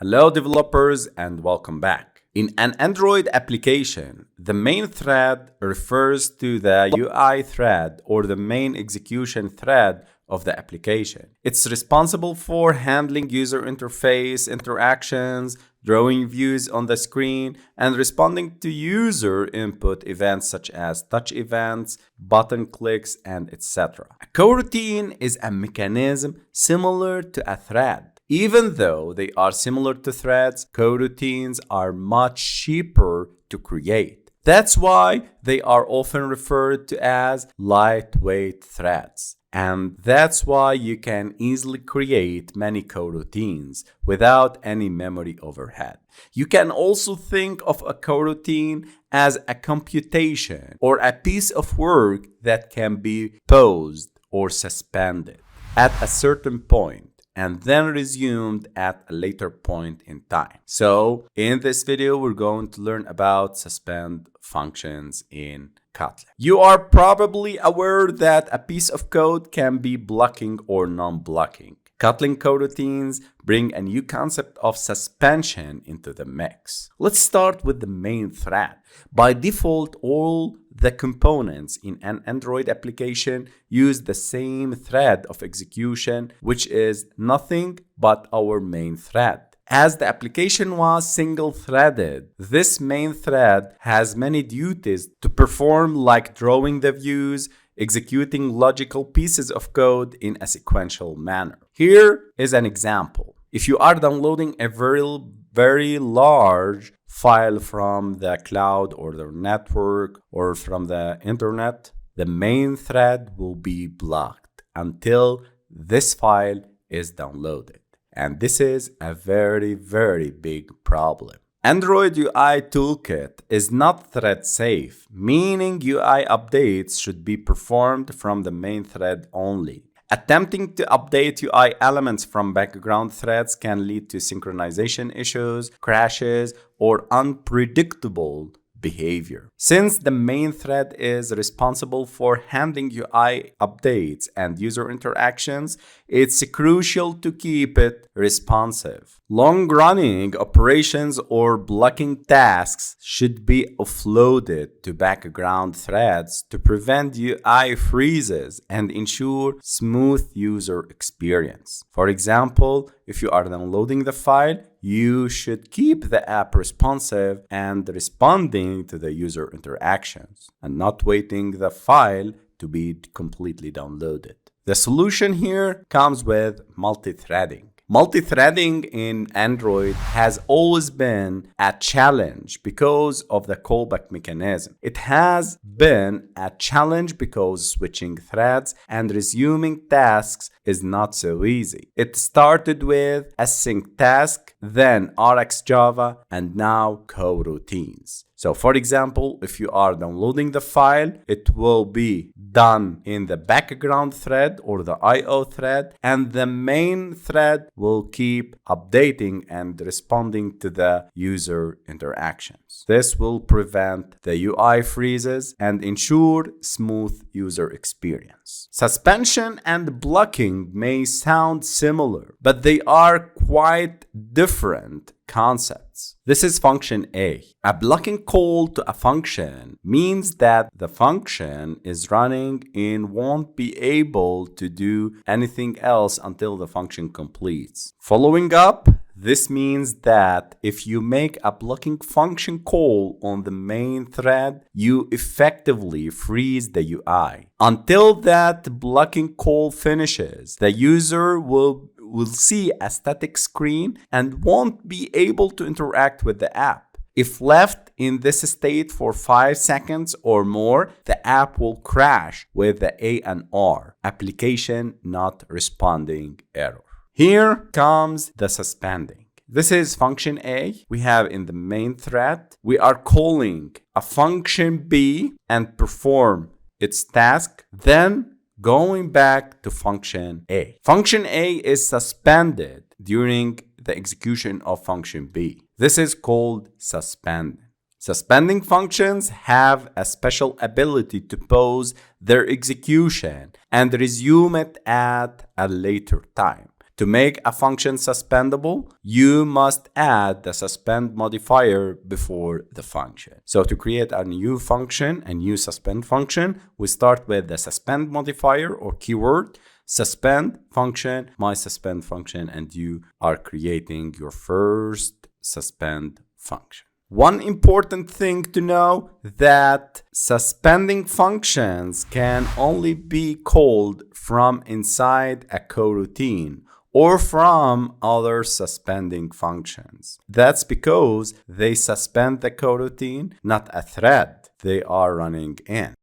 Hello developers and welcome back. In an Android application, the main thread refers to the UI thread or the main execution thread of the application. It's responsible for handling user interface interactions, drawing views on the screen, and responding to user input events such as touch events, button clicks, and etc. A coroutine is a mechanism similar to a thread. Even though they are similar to threads, coroutines are much cheaper to create. That's why they are often referred to as lightweight threads. And that's why you can easily create many coroutines without any memory overhead. You can also think of a coroutine as a computation or a piece of work that can be paused or suspended at a certain point and then resumed at a later point in time. So in this video, we're going to learn about suspend functions in Kotlin. You are probably aware that a piece of code can be blocking or non-blocking. Kotlin coroutines bring a new concept of suspension into the mix. Let's start with the main thread. By default, all the components in an Android application use the same thread of execution, which is nothing but our main thread. As the application was single-threaded, this main thread has many duties to perform, like drawing the views, executing logical pieces of code in a sequential manner. Here is an example. If you are downloading a very large file from the cloud or the network or from the internet, the main thread will be blocked until this file is downloaded. And this is a very big problem. Android UI Toolkit is not thread safe, meaning UI updates should be performed from the main thread only. Attempting to update UI elements from background threads can lead to synchronization issues, crashes, or unpredictable behavior. Since the main thread is responsible for handling UI updates and user interactions, it's crucial to keep it responsive. Long-running operations or blocking tasks should be offloaded to background threads to prevent UI freezes and ensure smooth user experience. For example, if you are downloading the file, you should keep the app responsive and responding to the user interactions and not waiting the file to be completely downloaded. The solution here comes with multi-threading. Multi-threading in Android has always been a challenge because of the callback mechanism. It has been a challenge because switching threads and resuming tasks is not so easy. It started with async task, then RxJava, and now coroutines. So for example, if you are downloading the file, it will be done in the background thread or the IO thread, and the main thread will keep updating and responding to the user interactions. This will prevent the UI freezes and ensure smooth user experience. Suspension and blocking may sound similar, but they are quite different concepts. This is function A. A blocking call to a function means that the function is running and won't be able to do anything else until the function completes. Following up, this means that if you make a blocking function call on the main thread, you effectively freeze the UI. Until that blocking call finishes, the user will see a static screen and won't be able to interact with the app. If left in this state for 5 seconds or more, the app will crash with the ANR, application not responding error. Here comes the suspending. This is function A. We have in the main thread. We are calling a function B and perform its task, then going back to function A. Function A is suspended during the execution of function B. This is called suspend. Suspending functions have a special ability to pause their execution and resume it at a later time. To make a function suspendable, you must add the suspend modifier before the function. So to create a new function, a new suspend function, we start with the suspend modifier or keyword, suspend function, my suspend function, and you are creating your first suspend function. One important thing to know that suspending functions can only be called from inside a coroutine or from other suspending functions. That's because they suspend the coroutine, not a thread they are running in.